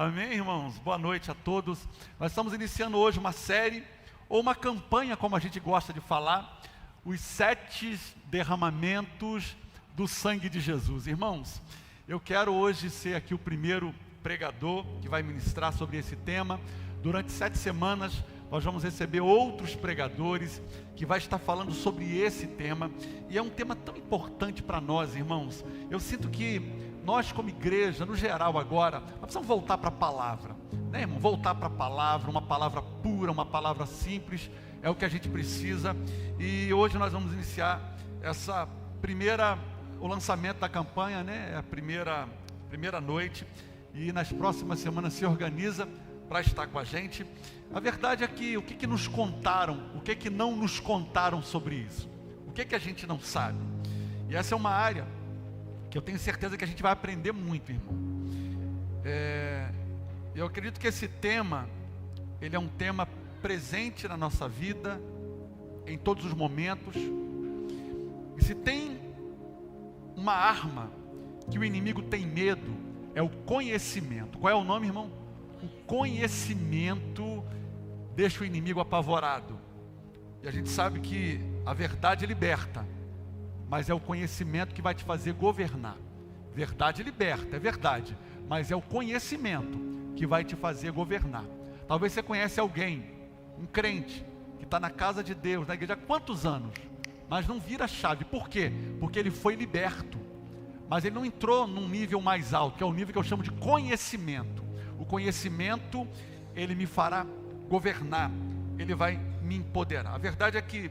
Amém, irmãos? Boa noite a todos. Nós estamos iniciando hoje uma série, ou uma campanha, como a gente gosta de falar, os 7 derramamentos do sangue de Jesus. Irmãos, eu quero hoje ser aqui o primeiro pregador que vai ministrar sobre esse tema. Durante 7 semanas, nós vamos receber outros pregadores que vai estar falando sobre esse tema. E é um tema tão importante para nós, irmãos. Eu sinto que nós, como igreja, no geral agora, nós precisamos voltar para a palavra, né, irmão? Voltar para a palavra, uma palavra pura, uma palavra simples, é o que a gente precisa. E hoje nós vamos iniciar o lançamento da campanha, né? A primeira noite. E nas próximas semanas se organiza para estar com a gente. A verdade é que o que nos contaram, o que não nos contaram sobre isso, o que a gente não sabe. E essa é uma área que eu tenho certeza que a gente vai aprender muito, irmão. Eu acredito que esse tema, ele é um tema presente na nossa vida, em todos os momentos. E se tem uma arma que o inimigo tem medo, é o conhecimento. Qual é o nome, irmão? O conhecimento deixa o inimigo apavorado. E a gente sabe que a verdade liberta, mas é o conhecimento que vai te fazer governar. Verdade liberta, é verdade, mas é o conhecimento que vai te fazer governar. Talvez você conhece alguém, um crente, que está na casa de Deus, na igreja há quantos anos, mas não vira chave. Por quê? Porque ele foi liberto, mas ele não entrou num nível mais alto, que é o nível que eu chamo de conhecimento. O conhecimento, ele me fará governar, ele vai me empoderar. A verdade é que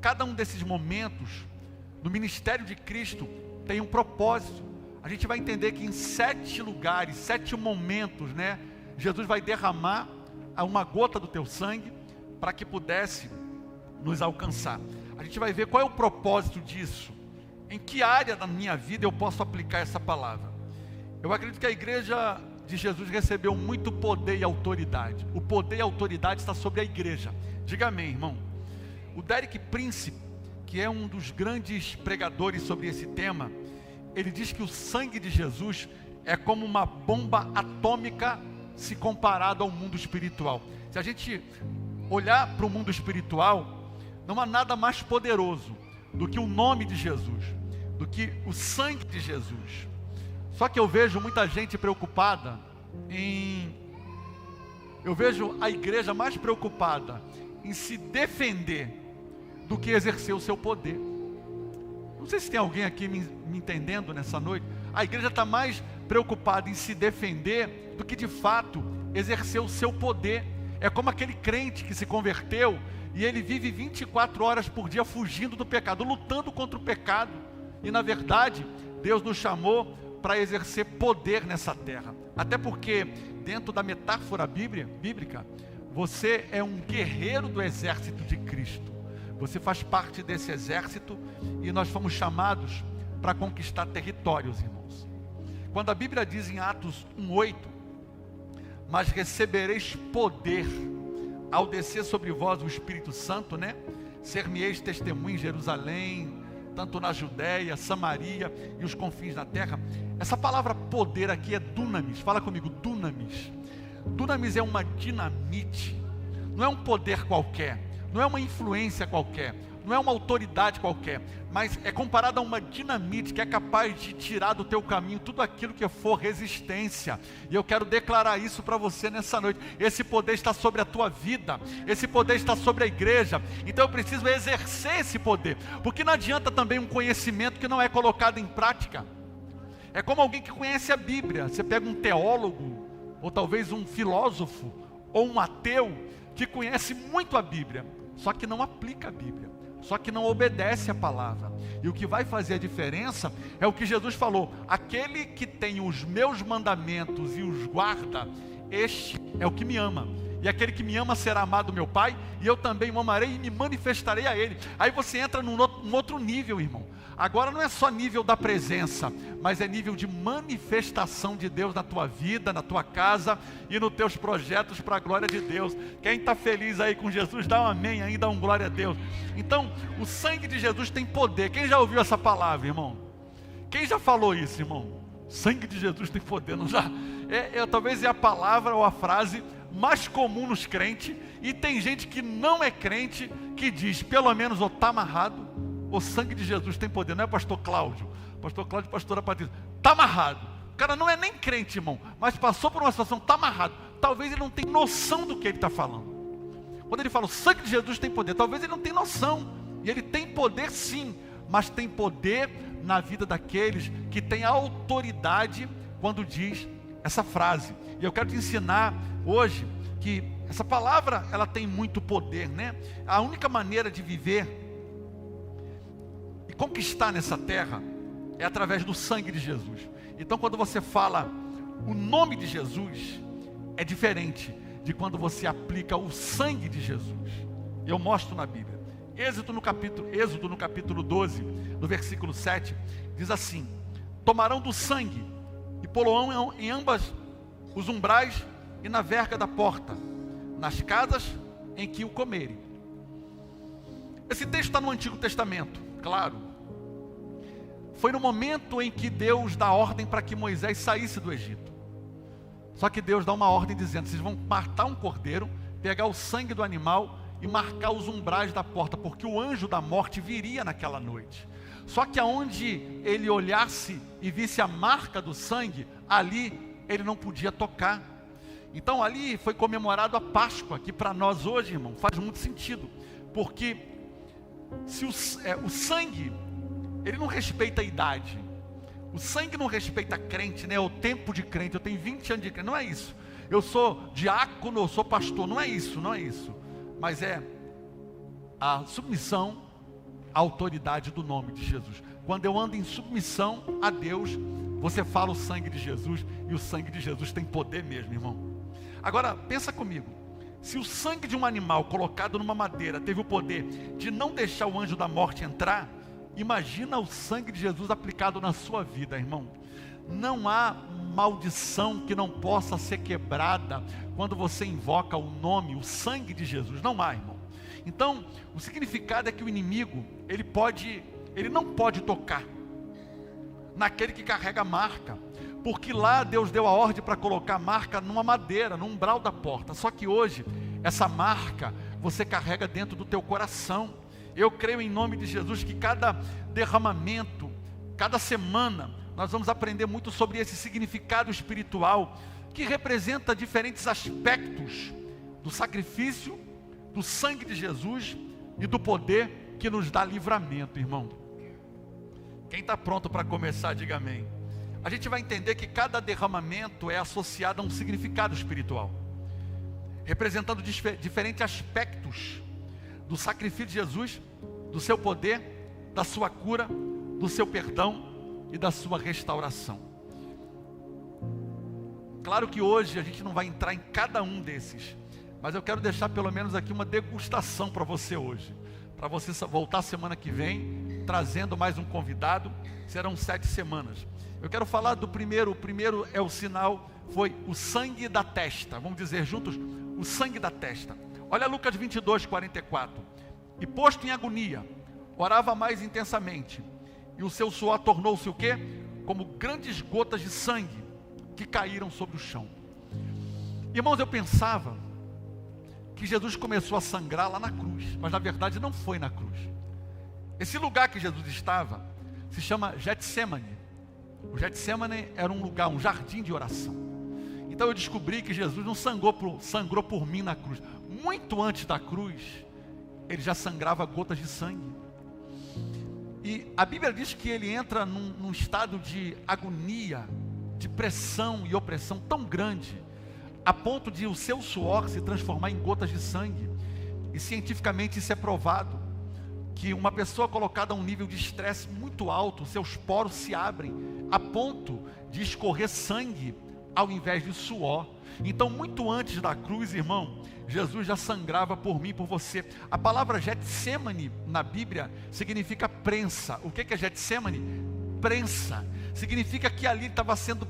cada um desses momentos no ministério de Cristo tem um propósito. A gente vai entender que em 7 lugares, 7 momentos, né, Jesus vai derramar uma gota do teu sangue para que pudesse nos alcançar. A gente vai ver qual é o propósito disso, em que área da minha vida eu posso aplicar essa palavra. Eu acredito que a igreja de Jesus recebeu muito poder e autoridade. O poder e a autoridade está sobre a igreja. Diga amém, irmão. O Derek Prince, que é um dos grandes pregadores sobre esse tema, ele diz que o sangue de Jesus é como uma bomba atômica se comparado ao mundo espiritual. Se a gente olhar para o mundo espiritual, não há nada mais poderoso do que o nome de Jesus, do que o sangue de Jesus. Só que eu vejo muita gente preocupada eu vejo a igreja mais preocupada em se defender do que exercer o seu poder. Não sei se tem alguém aqui me entendendo nessa noite. A igreja está mais preocupada em se defender do que de fato exercer o seu poder. É como aquele crente que se converteu e ele vive 24 horas por dia fugindo do pecado, lutando contra o pecado. E na verdade, Deus nos chamou para exercer poder nessa terra. Até porque, dentro da metáfora bíblica, você é um guerreiro do exército de Cristo. Você faz parte desse exército e nós fomos chamados para conquistar territórios, irmãos. Quando a Bíblia diz em Atos 1:8, mas recebereis poder ao descer sobre vós o Espírito Santo, né? Ser-me-eis testemunha em Jerusalém, tanto na Judéia, Samaria e os confins da terra. Essa palavra poder aqui é dunamis. Fala comigo, dunamis. Dunamis é uma dinamite. Não é um poder qualquer, não é uma influência qualquer, não é uma autoridade qualquer, mas é comparado a uma dinamite que é capaz de tirar do teu caminho tudo aquilo que for resistência. E eu quero declarar isso para você nessa noite. Esse poder está sobre a tua vida, esse poder está sobre a igreja. Então eu preciso exercer esse poder, porque não adianta também um conhecimento que não é colocado em prática. É como alguém que conhece a Bíblia. Você pega um teólogo, ou talvez um filósofo, ou um ateu, que conhece muito a Bíblia, só que não aplica a Bíblia, só que não obedece a palavra. E o que vai fazer a diferença é o que Jesus falou: aquele que tem os meus mandamentos e os guarda, este é o que me ama. E aquele que me ama será amado do meu Pai, e eu também o amarei e me manifestarei a ele. Aí você entra num outro nível, irmão. Agora não é só nível da presença, mas é nível de manifestação de Deus na tua vida, na tua casa e nos teus projetos para a glória de Deus. Quem está feliz aí com Jesus, dá um amém aí, dá um glória a Deus. Então, o sangue de Jesus tem poder. Quem já ouviu essa palavra, irmão? Quem já falou isso, irmão? Sangue de Jesus tem poder, não já? Talvez é a palavra ou a frase mais comum nos crentes, e tem gente que não é crente, que diz, pelo menos, ou está amarrado, ou sangue de Jesus tem poder. Não é pastor Cláudio, pastora Patrícia, está amarrado. O cara não é nem crente, irmão, mas passou por uma situação, está amarrado. Talvez ele não tenha noção do que ele está falando. Quando ele fala, o sangue de Jesus tem poder, talvez ele não tenha noção, e ele tem poder sim, mas tem poder na vida daqueles que têm autoridade quando diz essa frase. E eu quero te ensinar hoje que essa palavra, ela tem muito poder, né? A única maneira de viver e conquistar nessa terra é através do sangue de Jesus. Então, quando você fala o nome de Jesus, é diferente de quando você aplica o sangue de Jesus. Eu mostro na Bíblia. Êxodo no capítulo 12, no versículo 7, diz assim: tomarão do sangue e pô-lo-ão em ambas os umbrais e na verga da porta, nas casas em que o comerem. Esse texto está no Antigo Testamento, claro. Foi no momento em que Deus dá ordem para que Moisés saísse do Egito. Só que Deus dá uma ordem dizendo, vocês vão matar um cordeiro, pegar o sangue do animal e marcar os umbrais da porta, porque o anjo da morte viria naquela noite. Só que aonde ele olhasse e visse a marca do sangue, ali ele não podia tocar. Então ali foi comemorado a Páscoa, que para nós hoje, irmão, faz muito sentido, porque se o sangue, ele não respeita a idade, o sangue não respeita crente, né? O tempo de crente, eu tenho 20 anos de crente, não é isso. Eu sou diácono, eu sou pastor, não é isso, mas é a submissão à autoridade do nome de Jesus. Quando eu ando em submissão a Deus, você fala o sangue de Jesus, e o sangue de Jesus tem poder mesmo, irmão. Agora, pensa comigo, se o sangue de um animal colocado numa madeira teve o poder de não deixar o anjo da morte entrar, imagina o sangue de Jesus aplicado na sua vida, irmão. Não há maldição que não possa ser quebrada quando você invoca o nome, o sangue de Jesus. Não há, irmão. Então, o significado é que o inimigo, ele não pode tocar naquele que carrega a marca, porque lá Deus deu a ordem para colocar a marca numa madeira, no umbral da porta. Só que hoje, essa marca você carrega dentro do teu coração. Eu creio em nome de Jesus que cada derramamento, cada semana, nós vamos aprender muito sobre esse significado espiritual, que representa diferentes aspectos do sacrifício, do sangue de Jesus e do poder que nos dá livramento, irmão. Quem está pronto para começar, diga amém. A gente vai entender que cada derramamento é associado a um significado espiritual, representando diferentes aspectos do sacrifício de Jesus, do seu poder, da sua cura, do seu perdão e da sua restauração. Claro que hoje a gente não vai entrar em cada um desses, mas eu quero deixar pelo menos aqui uma degustação para você hoje, para você voltar semana que vem, trazendo mais um convidado. Serão 7 semanas. Eu quero falar do primeiro. O primeiro é o sinal, foi o sangue da testa. Vamos dizer juntos, o sangue da testa. Olha Lucas 22, 44. E posto em agonia, orava mais intensamente, e o seu suor tornou-se o quê? Como grandes gotas de sangue que caíram sobre o chão. Irmãos, eu pensava que Jesus começou a sangrar lá na cruz, mas na verdade não foi na cruz. Esse lugar que Jesus estava se chama Getsemane. O Getsemane era um lugar, um jardim de oração. Então eu descobri que Jesus não sangrou por mim na cruz. Muito antes da cruz, ele já sangrava gotas de sangue. E a Bíblia diz que ele entra num estado de agonia, de pressão e opressão tão grande, a ponto de o seu suor se transformar em gotas de sangue. E cientificamente isso é provado, que uma pessoa colocada a um nível de estresse muito alto, seus poros se abrem, a ponto de escorrer sangue, ao invés de suor. Então, muito antes da cruz, irmão, Jesus já sangrava por mim, por você. A palavra Getsemane na Bíblia significa prensa. O que é Getsemane? Prensa. Significa que ali estava sendo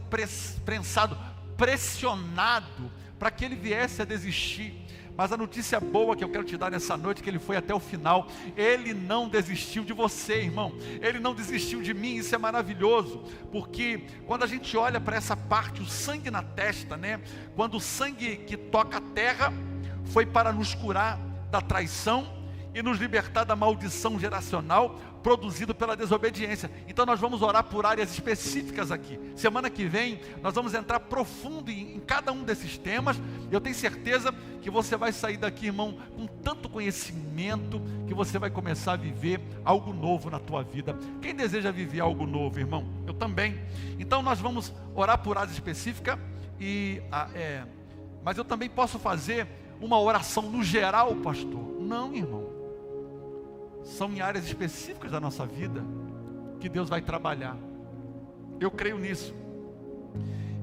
prensado, pressionado, para que ele viesse a desistir, Mas a notícia boa que eu quero te dar nessa noite, que Ele foi até o final. Ele não desistiu de você, irmão. Ele não desistiu de mim. Isso é maravilhoso, porque quando a gente olha para essa parte, o sangue na testa, né? Quando o sangue que toca a terra foi para nos curar da traição e nos libertar da maldição geracional produzido pela desobediência. Então nós vamos orar por áreas específicas aqui. Semana que vem nós vamos entrar profundo em cada um desses temas. Eu tenho certeza que você vai sair daqui, irmão, com tanto conhecimento, que você vai começar a viver algo novo na tua vida. Quem deseja viver algo novo, irmão? Eu também. Então nós vamos orar por áreas específicas, mas eu também posso fazer uma oração no geral, pastor? Não, irmão. São em áreas específicas da nossa vida que Deus vai trabalhar. Eu creio nisso.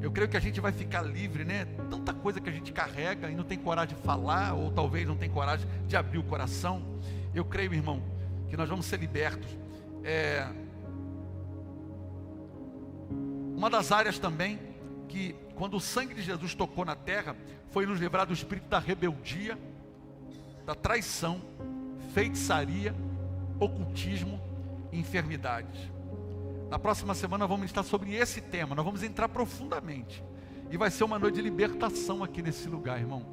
Eu creio que a gente vai ficar livre, né? Tanta coisa que a gente carrega e não tem coragem de falar, ou talvez não tem coragem de abrir o coração. Eu creio, irmão, que nós vamos ser libertos. Uma das áreas também que, quando o sangue de Jesus tocou na terra, foi nos livrar do espírito da rebeldia, da traição, feitiçaria, ocultismo e enfermidades. Na próxima semana vamos estar sobre esse tema. Nós vamos entrar profundamente, e vai ser uma noite de libertação aqui nesse lugar, irmão.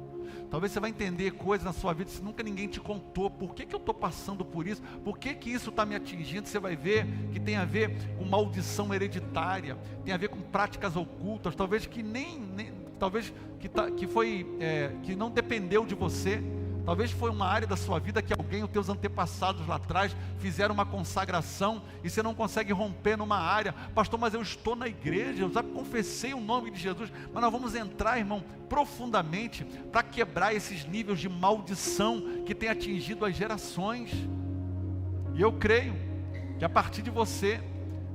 Talvez você vai entender coisas na sua vida que nunca ninguém te contou. Por que eu estou passando por isso? Por que isso está me atingindo? Você vai ver que tem a ver com maldição hereditária, tem a ver com práticas ocultas, talvez que talvez que não dependeu de você. Talvez foi uma área da sua vida que alguém, os teus antepassados lá atrás, fizeram uma consagração e você não consegue romper numa área. Pastor, mas eu estou na igreja, eu já confessei o nome de Jesus. Mas nós vamos entrar, irmão, profundamente para quebrar esses níveis de maldição que tem atingido as gerações. E eu creio que a partir de você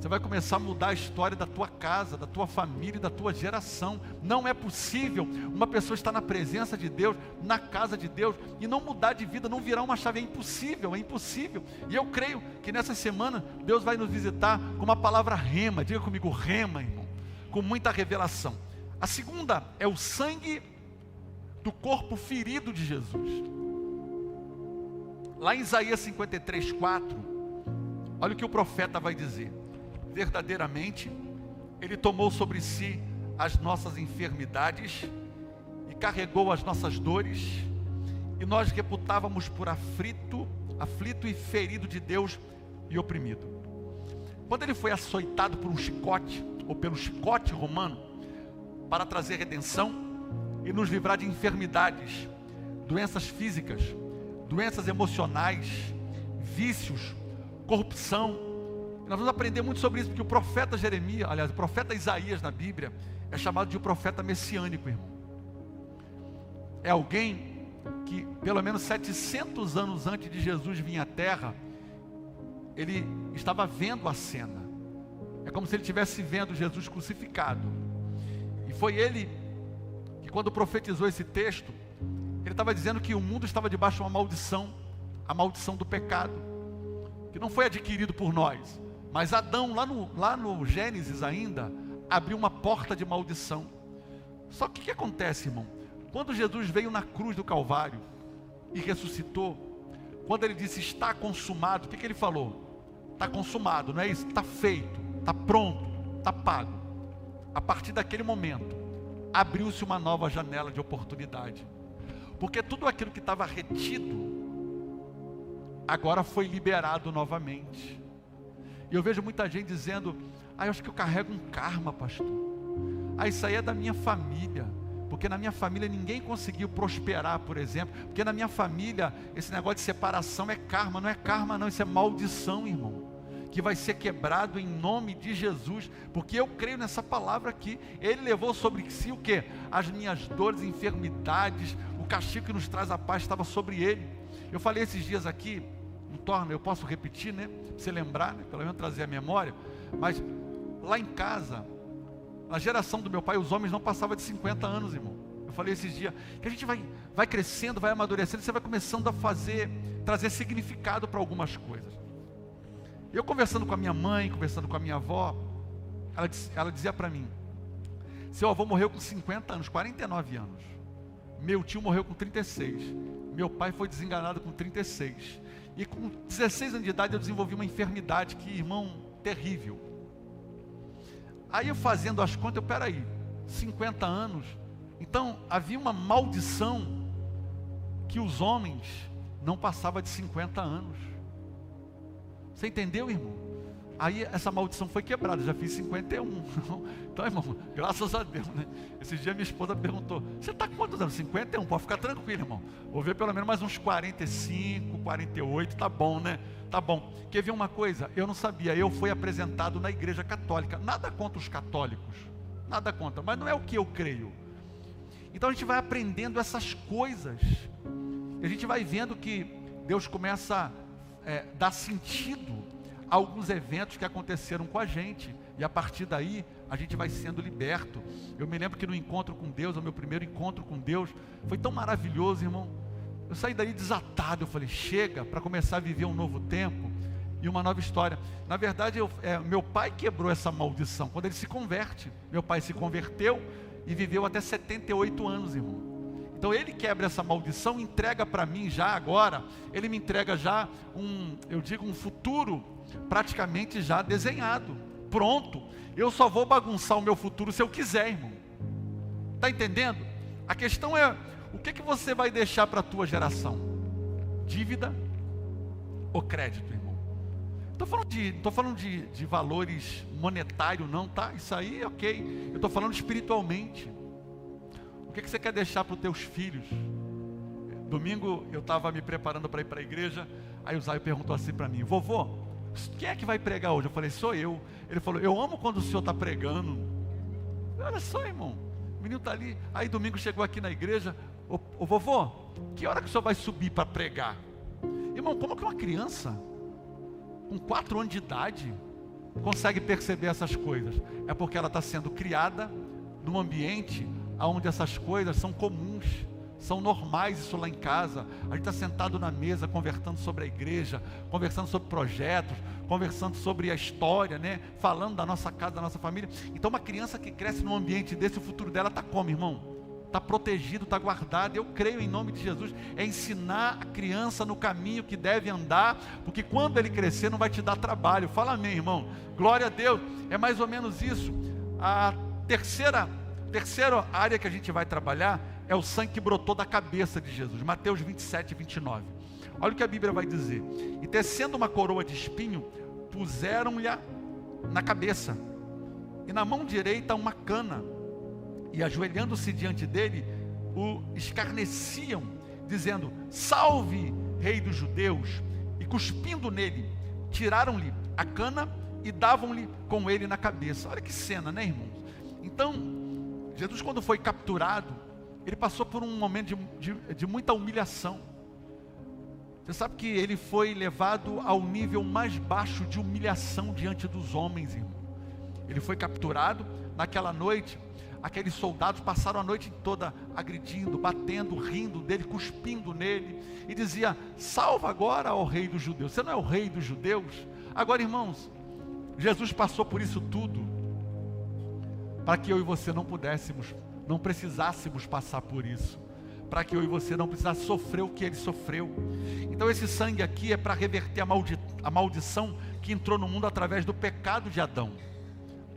vai começar a mudar a história da tua casa, da tua família e da tua geração. Não é possível uma pessoa estar na presença de Deus, na casa de Deus, e não mudar de vida, não virar uma chave. É impossível, é impossível. E eu creio que nessa semana Deus vai nos visitar com uma palavra rema. Diga comigo, rema, irmão, com muita revelação. A segunda é o sangue do corpo ferido de Jesus. Lá em Isaías 53:4, olha o que o profeta vai dizer: verdadeiramente, Ele tomou sobre si as nossas enfermidades e carregou as nossas dores, e nós reputávamos por aflito e ferido de Deus e oprimido. Quando Ele foi açoitado por um chicote, ou pelo chicote romano, para trazer redenção e nos livrar de enfermidades, doenças físicas, doenças emocionais, vícios, corrupção. Nós vamos aprender muito sobre isso, porque o profeta Jeremias, aliás, o profeta Isaías na Bíblia, é chamado de um profeta messiânico, irmão. É alguém que, pelo menos 700 anos antes de Jesus vir à terra, ele estava vendo a cena. É como se ele estivesse vendo Jesus crucificado. E foi ele que, quando profetizou esse texto, ele estava dizendo que o mundo estava debaixo de uma maldição, a maldição do pecado, que não foi adquirido por nós. Mas Adão, lá no Gênesis ainda, abriu uma porta de maldição. Só que o que acontece, irmão? Quando Jesus veio na cruz do Calvário e ressuscitou, quando Ele disse, está consumado, o que Ele falou? Está consumado, não é isso? Está feito, está pronto, está pago. A partir daquele momento, abriu-se uma nova janela de oportunidade. Porque tudo aquilo que estava retido, agora foi liberado novamente. E eu vejo muita gente dizendo, eu acho que eu carrego um karma, pastor. Isso aí é da minha família, porque na minha família ninguém conseguiu prosperar, por exemplo, porque na minha família esse negócio de separação é karma. Não é karma não, isso é maldição, irmão, que vai ser quebrado em nome de Jesus, porque eu creio nessa palavra aqui. Ele levou sobre si o quê? As minhas dores, enfermidades, o castigo que nos traz a paz estava sobre Ele. Eu falei esses dias aqui, eu posso repetir, né? Pra você lembrar, né? Pelo menos trazer a memória. Mas lá em casa, na geração do meu pai, os homens não passavam de 50 anos, irmão. Eu falei esses dias que a gente vai crescendo, vai amadurecendo, você vai começando a trazer significado para algumas coisas. Eu conversando com a minha mãe, conversando com a minha avó, ela dizia para mim: seu avô morreu com 50 anos, 49 anos. Meu tio morreu com 36. Meu pai foi desenganado com 36. E com 16 anos de idade eu desenvolvi uma enfermidade que, irmão, terrível. Aí eu fazendo as contas, peraí, 50 anos. Então havia uma maldição que os homens não passavam de 50 anos. Você entendeu, irmão? Aí essa maldição foi quebrada, já fiz 51. Então, irmão, graças a Deus, né? Esse dia minha esposa perguntou, você está com quantos anos? 51, pode ficar tranquilo, irmão. Vou ver pelo menos mais uns 45, 48, tá bom, né? Tá bom. Quer ver uma coisa? Eu não sabia, eu fui apresentado na igreja católica. Nada contra os católicos, nada contra, mas não é o que eu creio. Então a gente vai aprendendo essas coisas. E a gente vai vendo que Deus começa a dar sentido alguns eventos que aconteceram com a gente, e a partir daí a gente vai sendo liberto. Eu me lembro que no encontro com Deus, o meu primeiro encontro com Deus, foi tão maravilhoso, irmão. Eu saí daí desatado, eu falei, chega, para começar a viver um novo tempo e uma nova história. Na verdade, meu pai quebrou essa maldição, quando ele se converte. Meu pai se converteu e viveu até 78 anos, irmão. Então ele quebra essa maldição, entrega para mim já agora, ele me entrega já um futuro praticamente já desenhado, pronto. Eu só vou bagunçar o meu futuro se eu quiser, irmão. Está entendendo? A questão é, o que você vai deixar para a tua geração? Dívida ou crédito, irmão? Não estou falando de valores monetários não, tá? Isso aí é ok. Eu estou falando espiritualmente. O que você quer deixar para os teus filhos? Domingo eu estava me preparando para ir para a igreja, aí o Zay perguntou assim para mim, vovô, quem é que vai pregar hoje? Eu falei, sou eu. Ele falou, eu amo quando o senhor está pregando. Olha só, irmão, o menino está ali. Aí domingo chegou aqui na igreja, ô vovô, que hora que o senhor vai subir para pregar? Irmão, como que uma criança com 4 anos de idade consegue perceber essas coisas? É porque ela está sendo criada num ambiente onde essas coisas são comuns, são normais. Isso lá em casa, a gente está sentado na mesa, conversando sobre a igreja, conversando sobre projetos, conversando sobre a história, né? Falando da nossa casa, da nossa família. Então uma criança que cresce num ambiente desse, o futuro dela está como, irmão? Está protegido, está guardado. Eu creio em nome de Jesus, é ensinar a criança no caminho que deve andar, porque quando ele crescer não vai te dar trabalho. Fala amém, irmão, glória a Deus. É mais ou menos isso. A terceira área que a gente vai trabalhar é o sangue que brotou da cabeça de Jesus. Mateus 27, 29. Olha o que a Bíblia vai dizer. E tecendo uma coroa de espinho, puseram-lhe na cabeça, e na mão direita uma cana, e ajoelhando-se diante dele, o escarneciam, dizendo, salve, rei dos judeus. E cuspindo nele, tiraram-lhe a cana e davam-lhe com ele na cabeça. Olha que cena, né, irmãos? Então Jesus, quando foi capturado, ele passou por um momento de muita humilhação. Você sabe que ele foi levado ao nível mais baixo de humilhação diante dos homens, irmão. Ele foi capturado. Naquela noite, aqueles soldados passaram a noite toda agredindo, batendo, rindo dele, cuspindo nele, e dizia, salva agora, ó rei dos judeus. Você não é o rei dos judeus? Agora, irmãos, Jesus passou por isso tudo para que eu e você não precisássemos passar por isso, para que eu e você não precisasse sofrer o que ele sofreu. Então esse sangue aqui é para reverter a maldição que entrou no mundo através do pecado de Adão.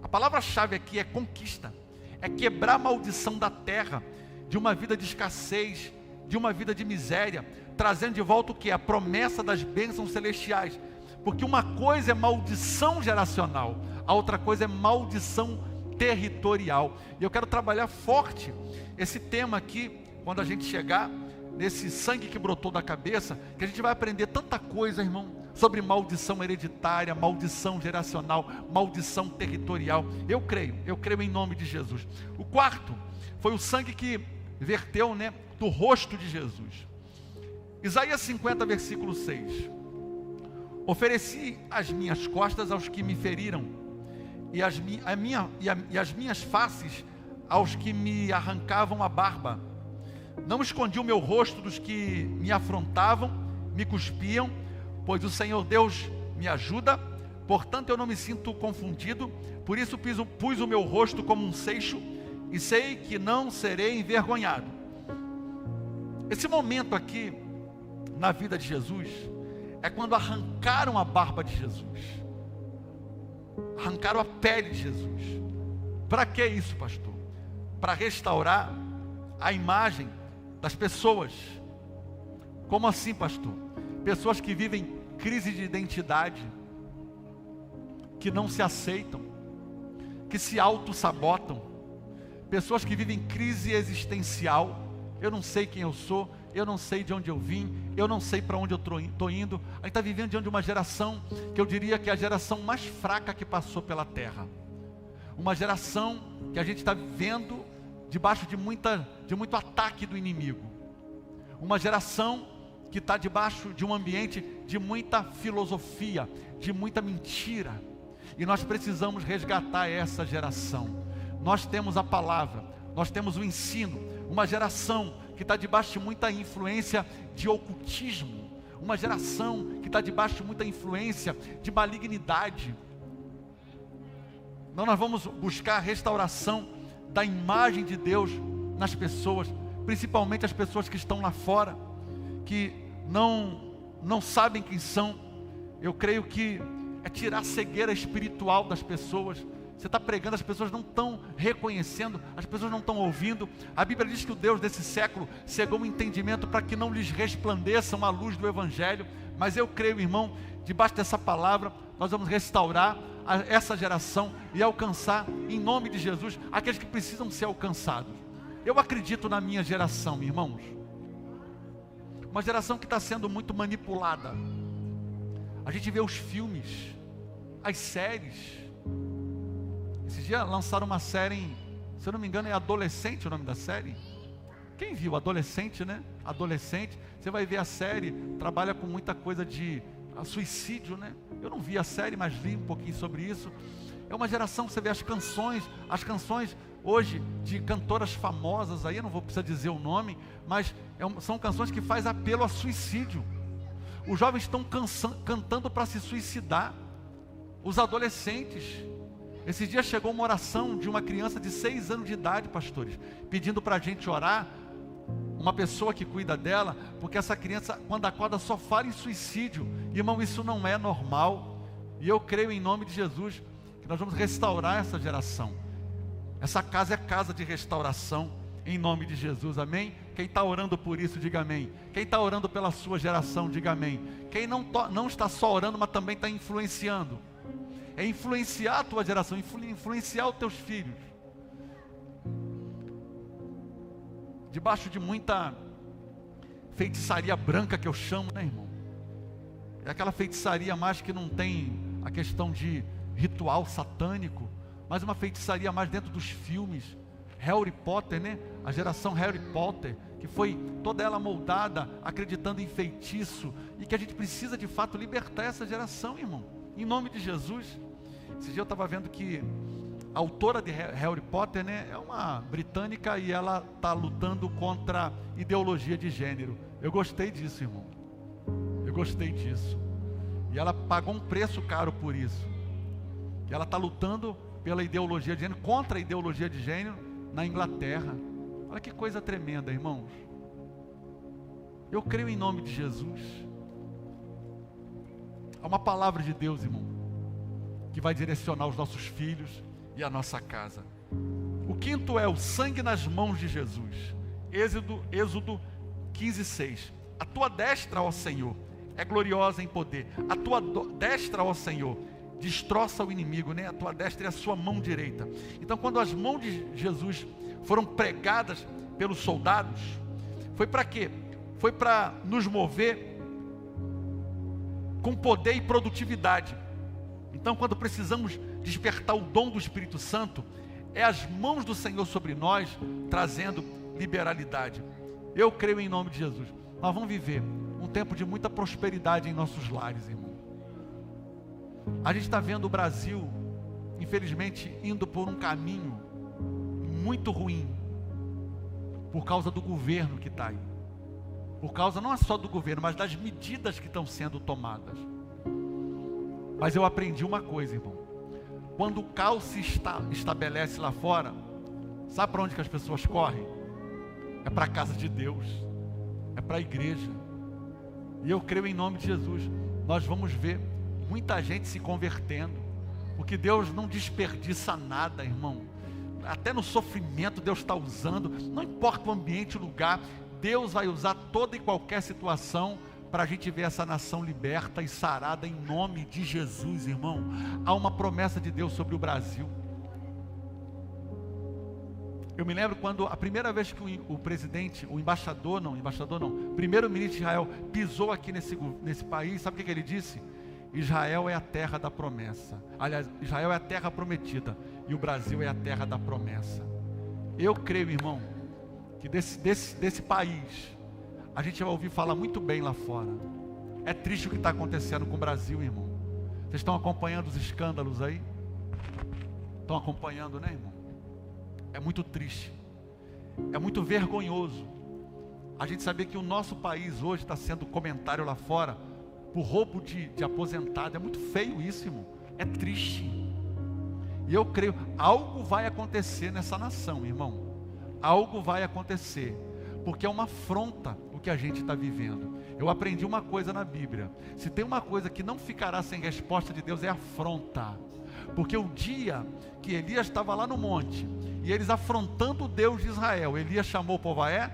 A palavra-chave aqui é conquista, é quebrar a maldição da terra, de uma vida de escassez, de uma vida de miséria, trazendo de volta o que? A promessa das bênçãos celestiais. Porque uma coisa é maldição geracional, a outra coisa é maldição territorial. E eu quero trabalhar forte esse tema aqui, quando a gente chegar nesse sangue que brotou da cabeça, que a gente vai aprender tanta coisa, irmão, sobre maldição hereditária, maldição geracional, maldição territorial. Eu creio em nome de Jesus. O quarto foi o sangue que verteu, né, do rosto de Jesus. Isaías 50, versículo 6. Ofereci as minhas costas aos que me feriram, e as minhas faces aos que me arrancavam a barba. Não escondi o meu rosto dos que me afrontavam, me cuspiam, pois o Senhor Deus me ajuda, portanto eu não me sinto confundido. Por isso pus o meu rosto como um seixo, e sei que não serei envergonhado. Esse momento aqui, na vida de Jesus, é quando arrancaram a barba de Jesus, arrancaram a pele de Jesus. Para que isso, pastor? Para restaurar a imagem das pessoas. Como assim, pastor? Pessoas que vivem crise de identidade, que não se aceitam, que se auto-sabotam, pessoas que vivem crise existencial. Eu não sei quem eu sou, eu não sei de onde eu vim, eu não sei para onde eu estou indo. A gente está vivendo diante de uma geração que eu diria que é a geração mais fraca que passou pela terra. Uma geração que a gente está vivendo debaixo de muito ataque do inimigo. Uma geração que está debaixo de um ambiente de muita filosofia, de muita mentira. E nós precisamos resgatar essa geração. Nós temos a palavra, nós temos o ensino. Uma geração que está debaixo de muita influência de ocultismo. Uma geração que está debaixo de muita influência de malignidade. Então nós vamos buscar a restauração da imagem de Deus nas pessoas, principalmente as pessoas que estão lá fora, que não sabem quem são. Eu creio que é tirar a cegueira espiritual das pessoas. Você está pregando, as pessoas não estão reconhecendo, as pessoas não estão ouvindo. A Bíblia diz que o Deus desse século cegou o entendimento para que não lhes resplandeçam a luz do Evangelho. Mas eu creio, irmão, debaixo dessa palavra, nós vamos restaurar essa geração e alcançar, em nome de Jesus, aqueles que precisam ser alcançados. Eu acredito na minha geração, irmãos. Uma geração que está sendo muito manipulada. A gente vê os filmes, as séries. Esses dias lançaram uma série, se eu não me engano é Adolescente o nome da série. Quem viu? Adolescente, né? Adolescente. Você vai ver a série, trabalha com muita coisa de suicídio, né? Eu não vi a série, mas li um pouquinho sobre isso. É uma geração que você vê as canções hoje de cantoras famosas aí, eu não vou precisar dizer o nome, mas são canções que fazem apelo a suicídio. Os jovens estão cantando para se suicidar. Os adolescentes. Esses dias chegou uma oração de uma criança de 6 anos de idade, pastores, pedindo para a gente orar, uma pessoa que cuida dela, porque essa criança, quando acorda, só fala em suicídio. Irmão, isso não é normal. E eu creio em nome de Jesus, que nós vamos restaurar essa geração. Essa casa é casa de restauração, em nome de Jesus, amém? Quem está orando por isso, diga amém. Quem está orando pela sua geração, diga amém. Quem não está só orando, mas também está influenciando. É influenciar a tua geração, influenciar os teus filhos. Debaixo de muita feitiçaria branca que eu chamo, né, irmão? É aquela feitiçaria mais que não tem a questão de ritual satânico, mas uma feitiçaria mais dentro dos filmes. Harry Potter, né? A geração Harry Potter, que foi toda ela moldada, acreditando em feitiço, e que a gente precisa de fato libertar essa geração, irmão, em nome de Jesus. Esse dia eu estava vendo que a autora de Harry Potter, né, é uma britânica e ela está lutando contra a ideologia de gênero. Eu gostei disso, irmão. Eu gostei disso. E ela pagou um preço caro por isso. E ela está lutando pela ideologia de gênero, contra a ideologia de gênero na Inglaterra. Olha que coisa tremenda, irmãos. Eu creio em nome de Jesus. Há uma palavra de Deus, irmão, que vai direcionar os nossos filhos e a nossa casa. O quinto é o sangue nas mãos de Jesus. Êxodo 15:6. A tua destra, ó Senhor, é gloriosa em poder. A tua destra, ó Senhor, destroça o inimigo, né? A tua destra é a sua mão direita. Então, quando as mãos de Jesus foram pregadas pelos soldados, foi para quê? Foi para nos mover com poder e produtividade. Então, quando precisamos despertar o dom do Espírito Santo, é as mãos do Senhor sobre nós, trazendo liberalidade. Eu creio em nome de Jesus. Nós vamos viver um tempo de muita prosperidade em nossos lares, irmão. A gente está vendo o Brasil, infelizmente, indo por um caminho muito ruim, por causa do governo que está aí. Por causa não é só do governo, mas das medidas que estão sendo tomadas. Mas eu aprendi uma coisa, irmão. Quando o caos se estabelece lá fora, sabe para onde que as pessoas correm? É para a casa de Deus. é para a igreja. E eu creio em nome de Jesus, nós vamos ver muita gente se convertendo, porque Deus não desperdiça nada, irmão. Até no sofrimento Deus está usando, não importa o ambiente, o lugar, Deus vai usar toda e qualquer situação para a gente ver essa nação liberta e sarada em nome de Jesus, irmão. Há uma promessa de Deus sobre o Brasil. Eu me lembro quando a primeira vez que o primeiro-ministro de Israel pisou aqui nesse país, sabe o que ele disse? Israel é a terra da promessa. Aliás, Israel é a terra prometida e o Brasil é a terra da promessa. Eu creio, irmão, que desse país a gente vai ouvir falar muito bem lá fora. É triste o que está acontecendo com o Brasil, irmão. Vocês estão acompanhando os escândalos aí? Estão acompanhando, né, irmão? É muito triste, é muito vergonhoso a gente saber que o nosso país hoje está sendo comentário lá fora por roubo de aposentado. É muito feio isso, irmão. É triste. E eu creio, algo vai acontecer nessa nação, irmão. Algo vai acontecer, porque é uma afronta o que a gente está vivendo. Eu aprendi uma coisa na Bíblia: se tem uma coisa que não ficará sem resposta de Deus, é afronta. Porque o dia que Elias estava lá no monte, e eles afrontando o Deus de Israel, Elias chamou o povo a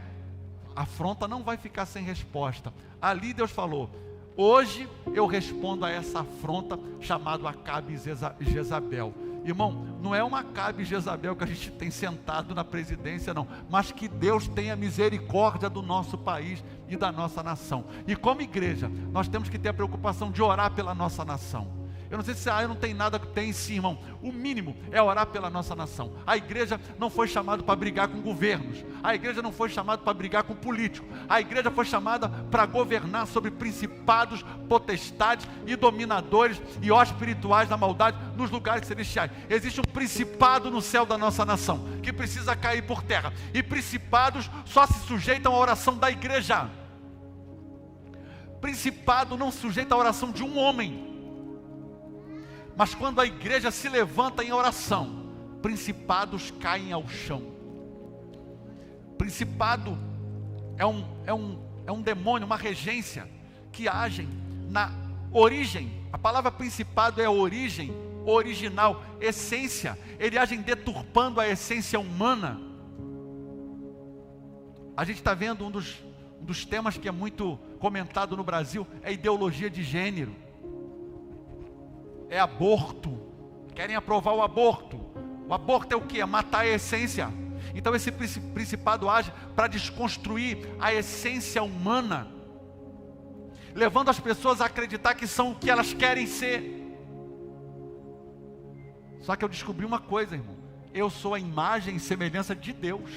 afronta não vai ficar sem resposta. Ali Deus falou: hoje eu respondo a essa afronta, chamado Acabe e Jezabel. Irmão, não é uma Acabe e Jezabel que a gente tem sentado na presidência, não, mas que Deus tenha misericórdia do nosso país e da nossa nação. E como igreja, nós temos que ter a preocupação de orar pela nossa nação. Eu não sei se eu não tenho nada que tem sim, irmão. O mínimo é orar pela nossa nação. A igreja não foi chamada para brigar com governos. A igreja não foi chamada para brigar com políticos. A igreja foi chamada para governar sobre principados, potestades e dominadores e espirituais da maldade nos lugares celestiais. Existe um principado no céu da nossa nação que precisa cair por terra. E principados só se sujeitam à oração da igreja. Principado não se sujeita à oração de um homem. Mas quando a igreja se levanta em oração, principados caem ao chão. Principado é um demônio, uma regência que agem na origem. A palavra principado é origem, original, essência. Ele agem deturpando a essência humana. A gente está vendo um dos temas que é muito comentado no Brasil, é ideologia de gênero. É aborto. Querem aprovar o aborto. O aborto é o que? É matar a essência. Então esse principado age para desconstruir a essência humana, levando as pessoas a acreditar que são o que elas querem ser. Só que eu descobri uma coisa, irmão: eu sou a imagem e semelhança de Deus.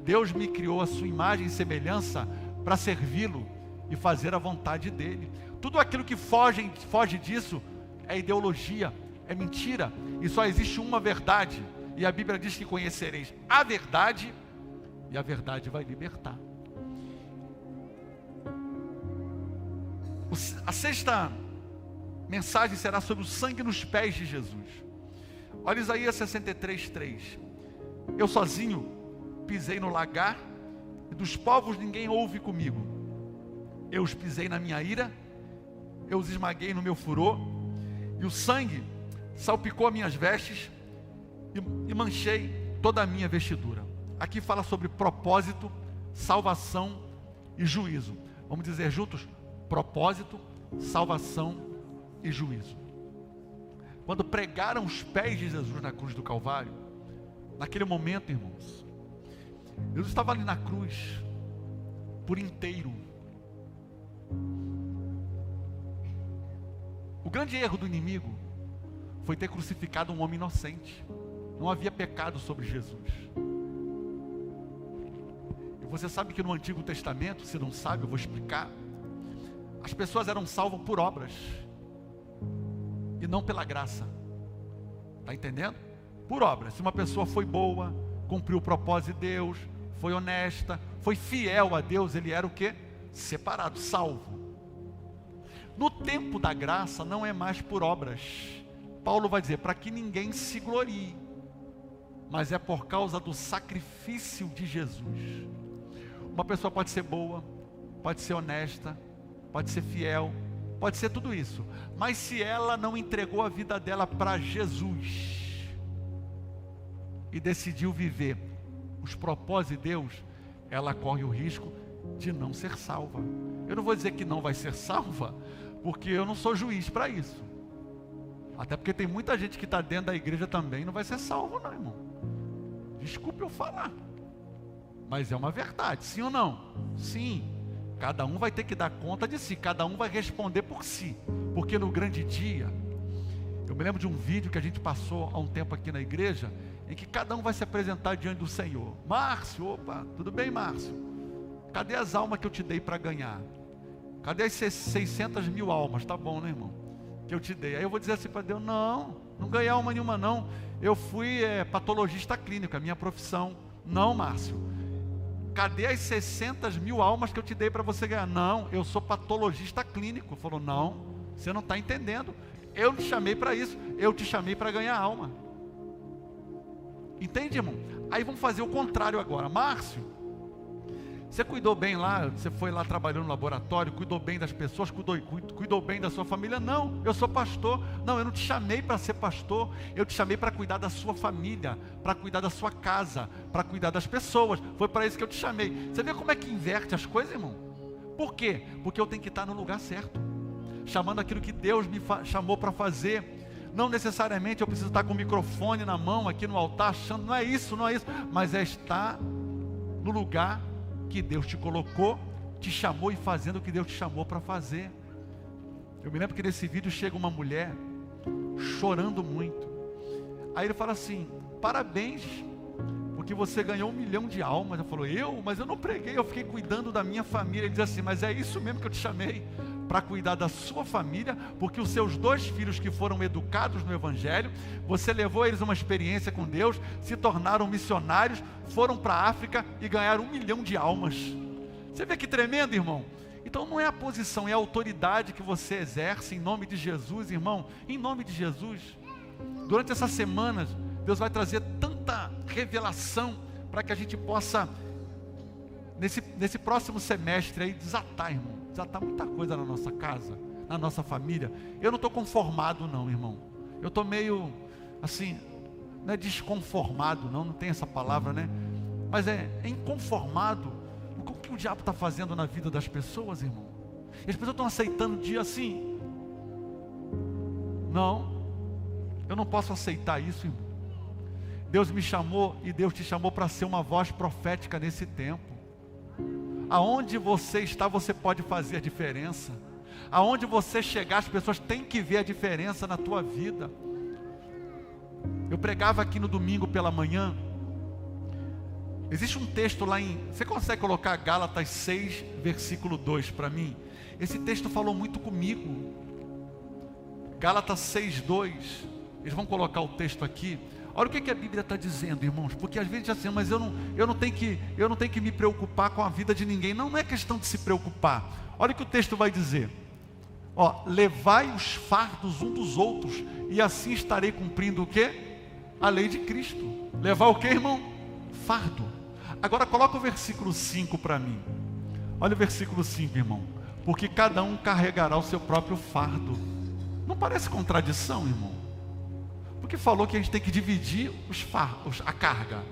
Deus me criou a sua imagem e semelhança para servi-lo e fazer a vontade dele. Tudo aquilo que foge disso é ideologia, é mentira, e só existe uma verdade, e a Bíblia diz que conhecereis a verdade, e a verdade vai libertar. A sexta mensagem será sobre o sangue nos pés de Jesus. Olha Isaías 63:3. Eu sozinho pisei no lagar, e dos povos ninguém ouve comigo. Eu os pisei na minha ira, eu os esmaguei no meu furor, e o sangue salpicou as minhas vestes e manchei toda a minha vestidura. Aqui fala sobre propósito, salvação e juízo. Vamos dizer juntos: propósito, salvação e juízo. Quando pregaram os pés de Jesus na cruz do Calvário, naquele momento, irmãos, Jesus estava ali na cruz por inteiro. O grande erro do inimigo foi ter crucificado um homem inocente. Não havia pecado sobre Jesus. E você sabe que no Antigo Testamento, se não sabe, eu vou explicar, as pessoas eram salvas por obras e não pela graça. Está entendendo? Por obras. Se uma pessoa foi boa, cumpriu o propósito de Deus, foi honesta, foi fiel a Deus, ele era o quê? Separado, salvo. No tempo da graça não é mais por obras. Paulo vai dizer: para que ninguém se glorie, mas é por causa do sacrifício de Jesus. Uma pessoa pode ser boa, pode ser honesta, pode ser fiel, pode ser tudo isso. Mas se ela não entregou a vida dela para Jesus e decidiu viver os propósitos de Deus, ela corre o risco de não ser salva. Eu não vou dizer que não vai ser salva, porque eu não sou juiz para isso. Até porque tem muita gente que está dentro da igreja também e não vai ser salvo não, irmão. Desculpe eu falar, mas é uma verdade, sim ou não? Sim. Cada um vai ter que dar conta de si, cada um vai responder por si, porque no grande dia, eu me lembro de um vídeo que a gente passou há um tempo aqui na igreja, em que cada um vai se apresentar diante do Senhor. Márcio, opa, tudo bem, Márcio? Cadê as almas que eu te dei para ganhar? Cadê as 600 mil almas? Tá bom, né, irmão? Que eu te dei. Aí eu vou dizer assim para Deus, não ganhei alma nenhuma não, eu fui patologista clínico, a minha profissão. Não, Márcio, cadê as 600 mil almas que eu te dei para você ganhar? Não, eu sou patologista clínico. Falou, não, você não está entendendo, eu te chamei para isso, eu te chamei para ganhar alma. Entende, irmão? Aí vamos fazer o contrário agora. Márcio, você cuidou bem lá, você foi lá, trabalhou no laboratório, cuidou bem das pessoas, cuidou bem da sua família? Não, eu sou pastor. Não, eu não te chamei para ser pastor, eu te chamei para cuidar da sua família, para cuidar da sua casa, para cuidar das pessoas. Foi para isso que eu te chamei. Você vê como é que inverte as coisas, irmão? Por quê? Porque eu tenho que estar no lugar certo, chamando aquilo que Deus me chamou para fazer. Não necessariamente eu preciso estar com o microfone na mão aqui no altar, achando, não é isso, mas é estar no lugar que Deus te colocou, te chamou e fazendo o que Deus te chamou para fazer. Eu me lembro que nesse vídeo chega uma mulher chorando muito. Aí ele fala assim, parabéns, porque você ganhou 1 milhão de almas. Ela falou, mas eu não preguei, eu fiquei cuidando da minha família. Ele diz assim, mas é isso mesmo que eu te chamei, para cuidar da sua família, porque os seus 2 filhos que foram educados no Evangelho, você levou eles uma experiência com Deus, se tornaram missionários, foram para a África e ganharam 1 milhão de almas. Você vê que tremendo, irmão? Então não é a posição, é a autoridade que você exerce em nome de Jesus, irmão, em nome de Jesus. Durante essas semanas, Deus vai trazer tanta revelação, para que a gente possa, nesse próximo semestre aí, desatar, irmão. Desatar muita coisa na nossa casa, na nossa família. Eu não estou conformado não, irmão. Eu estou meio, assim, não é desconformado não tem essa palavra, né? Mas é inconformado com o que o diabo está fazendo na vida das pessoas, irmão. E as pessoas estão aceitando o dia assim. Não, eu não posso aceitar isso, irmão. Deus me chamou e Deus te chamou para ser uma voz profética nesse tempo. Aonde você está, você pode fazer a diferença. Aonde você chegar, as pessoas têm que ver a diferença na tua vida. Eu pregava aqui no domingo pela manhã. Existe um texto lá você consegue colocar Gálatas 6, versículo 2 para mim? Esse texto falou muito comigo. Gálatas 6, 2. Eles vão colocar o texto aqui. Olha o que a Bíblia está dizendo, irmãos, porque às vezes assim, mas eu não tenho que me preocupar com a vida de ninguém. Não é questão de se preocupar. Olha o que o texto vai dizer. Levai os fardos um dos outros, e assim estarei cumprindo o quê? A lei de Cristo. Levar o quê, irmão? Fardo. Agora coloca o versículo 5 para mim. Olha o versículo 5, irmão. Porque cada um carregará o seu próprio fardo. Não parece contradição, irmão? Porque falou que a gente tem que dividir a carga.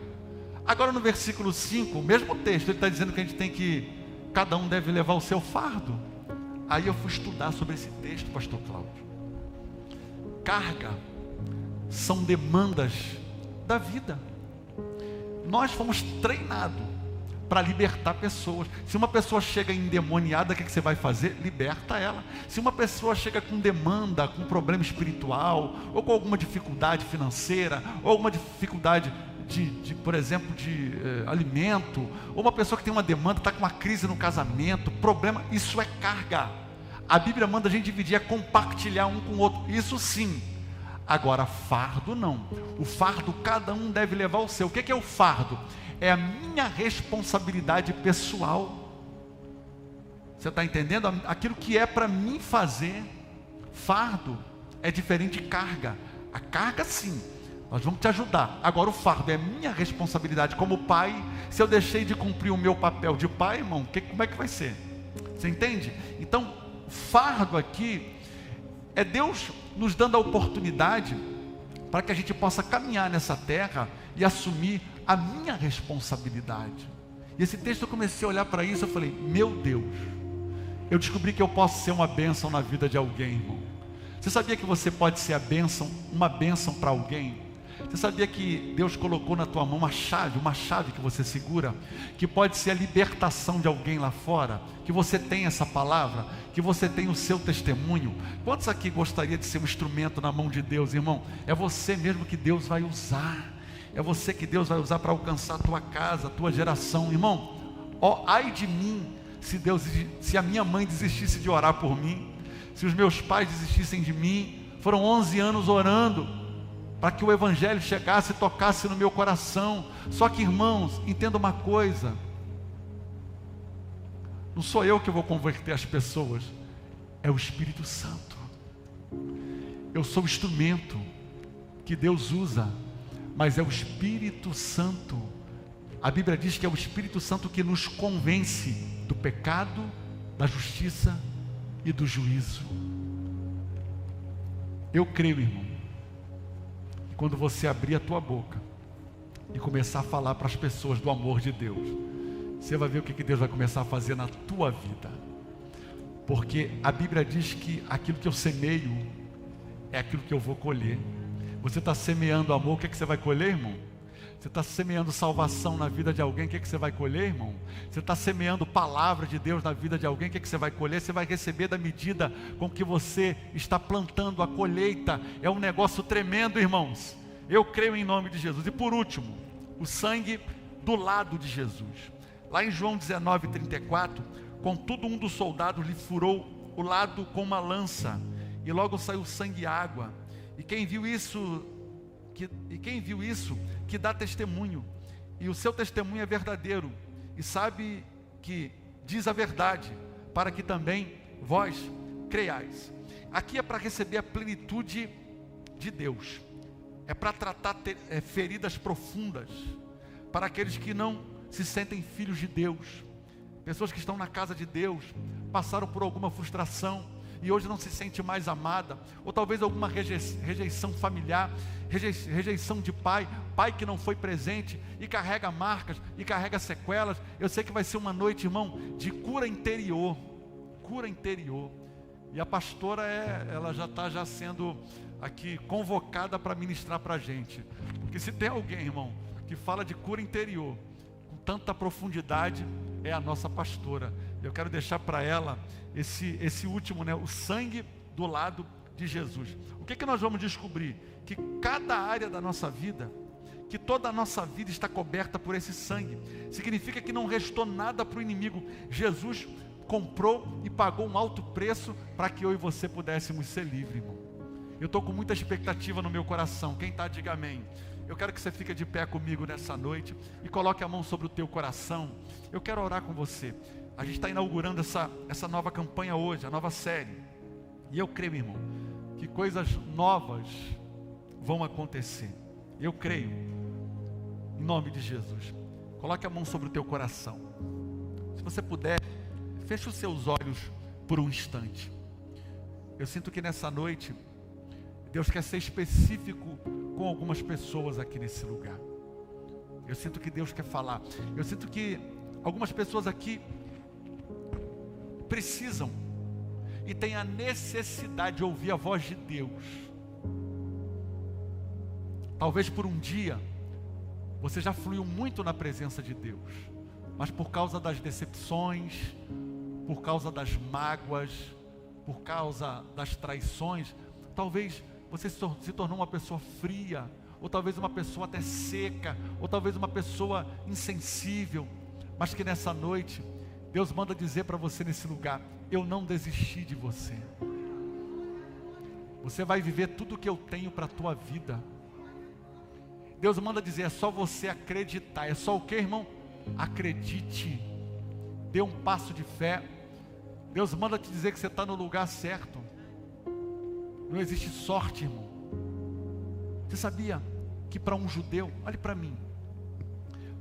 Agora no versículo 5, o mesmo texto, ele está dizendo que cada um deve levar o seu fardo. Aí eu fui estudar sobre esse texto, pastor Cláudio. Carga são demandas da vida. Nós fomos treinados para libertar pessoas. Se uma pessoa chega endemoniada, o que você vai fazer? Liberta ela. Se uma pessoa chega com demanda, com problema espiritual, ou com alguma dificuldade financeira, ou alguma dificuldade por exemplo, de alimento, ou uma pessoa que tem uma demanda, está com uma crise no casamento, problema, isso é carga. A Bíblia manda a gente dividir, compartilhar um com o outro, isso sim. Agora fardo não. O fardo cada um deve levar o seu. O que é o fardo? É a minha responsabilidade pessoal. Você está entendendo? Aquilo que é para mim fazer. Fardo é diferente de carga. A carga sim, nós vamos te ajudar. Agora o fardo é a minha responsabilidade como pai. Se eu deixei de cumprir o meu papel de pai, irmão, como é que vai ser? Você entende? Então, o fardo aqui é Deus nos dando a oportunidade para que a gente possa caminhar nessa terra e assumir a minha responsabilidade. E esse texto, eu comecei a olhar para isso, eu falei, meu Deus, eu descobri que eu posso ser uma bênção na vida de alguém, irmão. Você sabia que você pode ser uma bênção para alguém? Você sabia que Deus colocou na tua mão uma chave que você segura, que pode ser a libertação de alguém lá fora, que você tem essa palavra, que você tem o seu testemunho? Quantos aqui gostaria de ser um instrumento na mão de Deus, irmão? É você mesmo que Deus vai usar, é você que Deus vai usar para alcançar a tua casa, a tua geração, irmão. Ó, ai de mim, se a minha mãe desistisse de orar por mim, se os meus pais desistissem de mim. Foram 11 anos orando para que o evangelho chegasse e tocasse no meu coração. Só que, irmãos, entenda uma coisa, não sou eu que vou converter as pessoas, é o Espírito Santo. Eu sou o instrumento que Deus usa, mas é o Espírito Santo. A Bíblia diz que é o Espírito Santo que nos convence do pecado, da justiça e do juízo. Eu creio, irmão, que quando você abrir a tua boca e começar a falar para as pessoas do amor de Deus, você vai ver o que Deus vai começar a fazer na tua vida. Porque a Bíblia diz que aquilo que eu semeio é aquilo que eu vou colher. Você está semeando amor, o que você vai colher, irmão? Você está semeando salvação na vida de alguém, o que você vai colher, irmão? Você está semeando palavra de Deus na vida de alguém, o que você vai colher? Você vai receber da medida com que você está plantando. A colheita é um negócio tremendo, irmãos. Eu creio em nome de Jesus. E por último, o sangue do lado de Jesus. Lá em João 19:34, contudo um dos soldados lhe furou o lado com uma lança, e logo saiu sangue e água. E quem viu isso, que dá testemunho, e o seu testemunho é verdadeiro, e sabe que diz a verdade, para que também vós creiais. Aqui é para receber a plenitude de Deus, é para tratar feridas profundas, para aqueles que não se sentem filhos de Deus, pessoas que estão na casa de Deus, passaram por alguma frustração, e hoje não se sente mais amada, ou talvez alguma rejeição familiar, rejeição de pai que não foi presente, e carrega marcas, e carrega sequelas. Eu sei que vai ser uma noite, irmão, de cura interior, e a pastora, ela já está sendo aqui convocada para ministrar para a gente, porque se tem alguém, irmão, que fala de cura interior, com tanta profundidade, é a nossa pastora. Eu quero deixar para ela esse último, o sangue do lado de Jesus. O que nós vamos descobrir? Que cada área da nossa vida, que toda a nossa vida está coberta por esse sangue. Significa que não restou nada para o inimigo. Jesus comprou e pagou um alto preço para que eu e você pudéssemos ser livres, irmão. Eu estou com muita expectativa no meu coração. Quem está, diga amém. Eu quero que você fique de pé comigo nessa noite e coloque a mão sobre o teu coração. Eu quero orar com você. A gente está inaugurando essa nova campanha hoje, a nova série. E eu creio, irmão, que coisas novas vão acontecer. Eu creio, em nome de Jesus. Coloque a mão sobre o teu coração. Se você puder, feche os seus olhos por um instante. Eu sinto que nessa noite, Deus quer ser específico com algumas pessoas aqui nesse lugar. Eu sinto que Deus quer falar. Eu sinto que algumas pessoas aqui precisam e têm a necessidade de ouvir a voz de Deus. Talvez por um dia você já fluiu muito na presença de Deus, mas por causa das decepções, por causa das mágoas, por causa das traições, talvez você se tornou uma pessoa fria, ou talvez uma pessoa até seca, ou talvez uma pessoa insensível, mas que nessa noite Deus manda dizer para você nesse lugar: eu não desisti de você. Você vai viver tudo o que eu tenho para a tua vida. Deus manda dizer: é só você acreditar. É só o que, irmão? Acredite. Dê um passo de fé. Deus manda te dizer que você está no lugar certo. Não existe sorte, irmão. Você sabia que para um judeu, olhe para mim,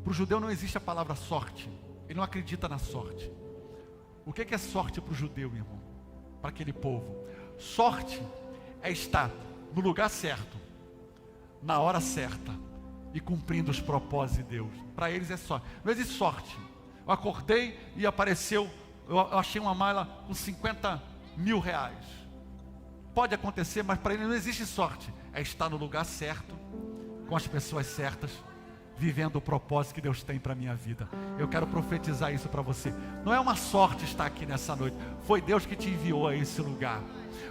para o judeu não existe a palavra sorte. Ele não acredita na sorte. O que é sorte para o judeu, irmão? Para aquele povo. Sorte é estar no lugar certo, na hora certa e cumprindo os propósitos de Deus. Para eles é sorte. Não existe sorte. Eu acordei e apareceu, eu achei uma mala com 50 mil reais. Pode acontecer, mas para eles não existe sorte. É estar no lugar certo, com as pessoas certas, vivendo o propósito que Deus tem para a minha vida. Eu quero profetizar isso para você. Não é uma sorte estar aqui nessa noite. Foi Deus que te enviou a esse lugar.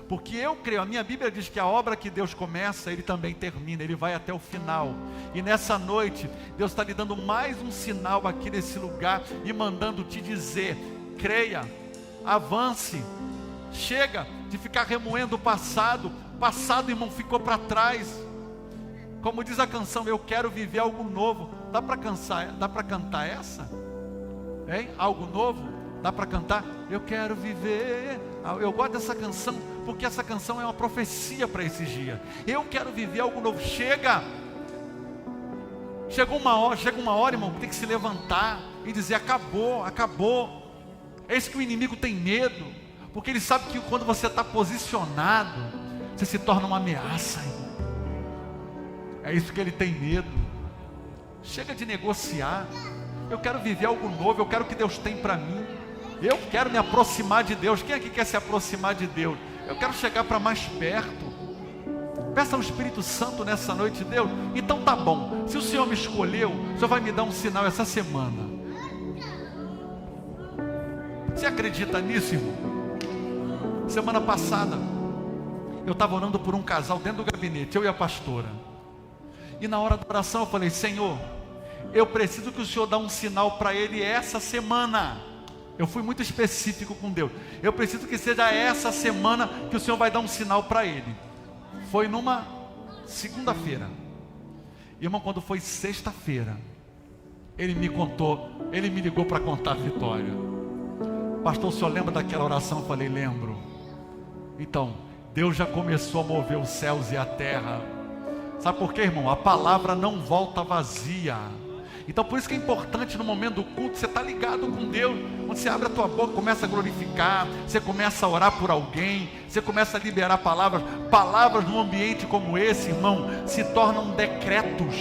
Porque eu creio, a minha Bíblia diz que a obra que Deus começa, Ele também termina, Ele vai até o final. E nessa noite, Deus está lhe dando mais um sinal aqui nesse lugar e mandando te dizer: creia, avance, chega de ficar remoendo o passado. O passado, irmão, ficou para trás. Como diz a canção, eu quero viver algo novo. Dá para cantar essa? Hein? Algo novo? Dá para cantar? Eu quero viver. Eu gosto dessa canção, porque essa canção é uma profecia para esses dias. Eu quero viver algo novo. Chega uma hora, irmão, tem que se levantar e dizer: acabou. É isso que o inimigo tem medo, porque ele sabe que quando você está posicionado, você se torna uma ameaça, irmão. É isso que ele tem medo. Chega de negociar. Eu quero viver algo novo. Eu quero o que Deus tem para mim. Eu quero me aproximar de Deus. Quem aqui quer se aproximar de Deus? Eu quero chegar para mais perto. Peça ao Espírito Santo nessa noite: Deus, então tá bom, se o Senhor me escolheu, o Senhor vai me dar um sinal essa semana. Você acredita nisso, irmão? Semana passada eu estava orando por um casal dentro do gabinete, eu e a pastora. E na hora da oração eu falei: Senhor, eu preciso que o Senhor dê um sinal para ele essa semana. Eu fui muito específico com Deus. Eu preciso que seja essa semana que o Senhor vai dar um sinal para ele. Foi numa segunda-feira. Irmão, quando foi sexta-feira, ele me ligou para contar a vitória. Pastor, o senhor lembra daquela oração? Eu falei: lembro. Então, Deus já começou a mover os céus e a terra. Sabe por quê, irmão? A palavra não volta vazia. Então por isso que é importante no momento do culto você estar ligado com Deus. Quando você abre a tua boca, começa a glorificar, você começa a orar por alguém, você começa a liberar palavras num ambiente como esse, irmão, se tornam decretos.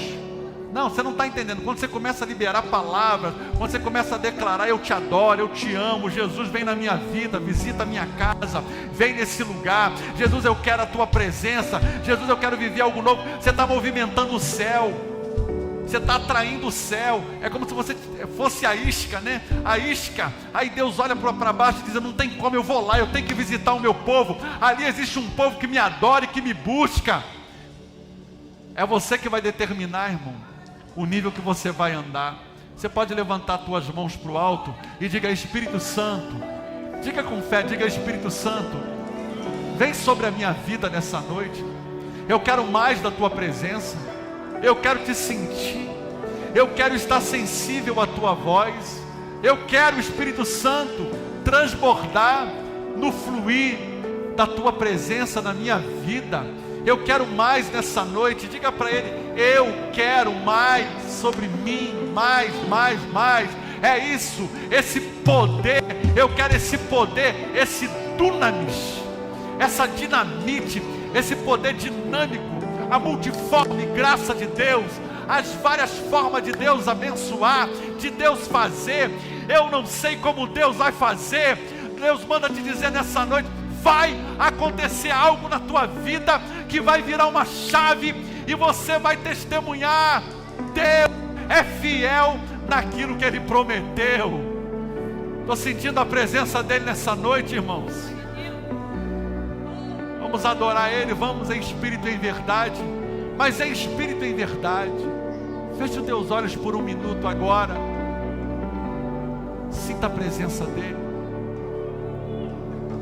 Não, você não está entendendo. Quando você começa a liberar palavras, quando você começa a declarar: eu te adoro, eu te amo, Jesus vem na minha vida, visita a minha casa, vem nesse lugar, Jesus, eu quero a tua presença, Jesus, eu quero viver algo novo. Você está movimentando o céu. Você está atraindo o céu. É como se você fosse a isca, né? A isca. Aí Deus olha para baixo e diz: não tem como, eu vou lá, eu tenho que visitar o meu povo. Ali existe um povo que me adora e que me busca. É você que vai determinar, irmão, o nível que você vai andar. Você pode levantar as tuas mãos para o alto e diga: Espírito Santo, diga com fé, diga: Espírito Santo, vem sobre a minha vida nessa noite. Eu quero mais da tua presença. Eu quero te sentir. Eu quero estar sensível à tua voz. Eu quero, Espírito Santo, transbordar no fluir da tua presença na minha vida. Eu quero mais nessa noite. Diga para ele: eu quero mais sobre mim, mais. É isso, esse poder. Eu quero esse poder, esse dunamis, essa dinamite, esse poder dinâmico, a multiforme graça de Deus, as várias formas de Deus abençoar, de Deus fazer. Eu não sei como Deus vai fazer. Deus manda te dizer nessa noite: vai acontecer algo na tua vida que vai virar uma chave e você vai testemunhar. Deus é fiel naquilo que Ele prometeu. Estou sentindo a presença dEle nessa noite, irmãos. Vamos adorar Ele, vamos em espírito e em verdade. Mas em espírito e em verdade. Feche os teus olhos por um minuto agora. Sinta a presença dEle.